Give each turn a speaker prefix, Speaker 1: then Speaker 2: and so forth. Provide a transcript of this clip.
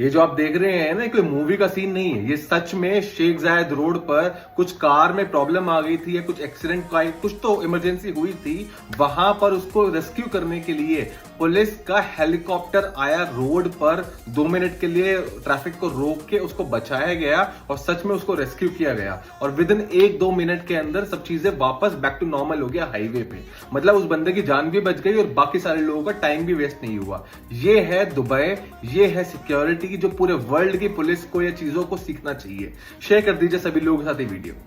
Speaker 1: ये जो आप देख रहे हैं ना, कोई मूवी का सीन नहीं है। ये सच में शेख जायद रोड पर कुछ कार में प्रॉब्लम आ गई थी या कुछ एक्सीडेंट का कुछ तो इमरजेंसी हुई थी। वहां पर उसको रेस्क्यू करने के लिए पुलिस का हेलीकॉप्टर आया रोड पर। 2 मिनट के लिए ट्रैफिक को रोक के उसको बचाया गया और सच में उसको रेस्क्यू किया गया। और विद इन 1-2 मिनट के अंदर सब चीजें वापस बैक टू नॉर्मल हो गया हाईवे पे। मतलब उस बंदे की जान भी बच गई और बाकी सारे लोगों का टाइम भी वेस्ट नहीं हुआ। ये है दुबई, ये है सिक्योरिटी की जो पूरे वर्ल्ड की पुलिस को या चीजों को सीखना चाहिए। शेयर कर दीजिए सभी लोगों के साथ ये वीडियो।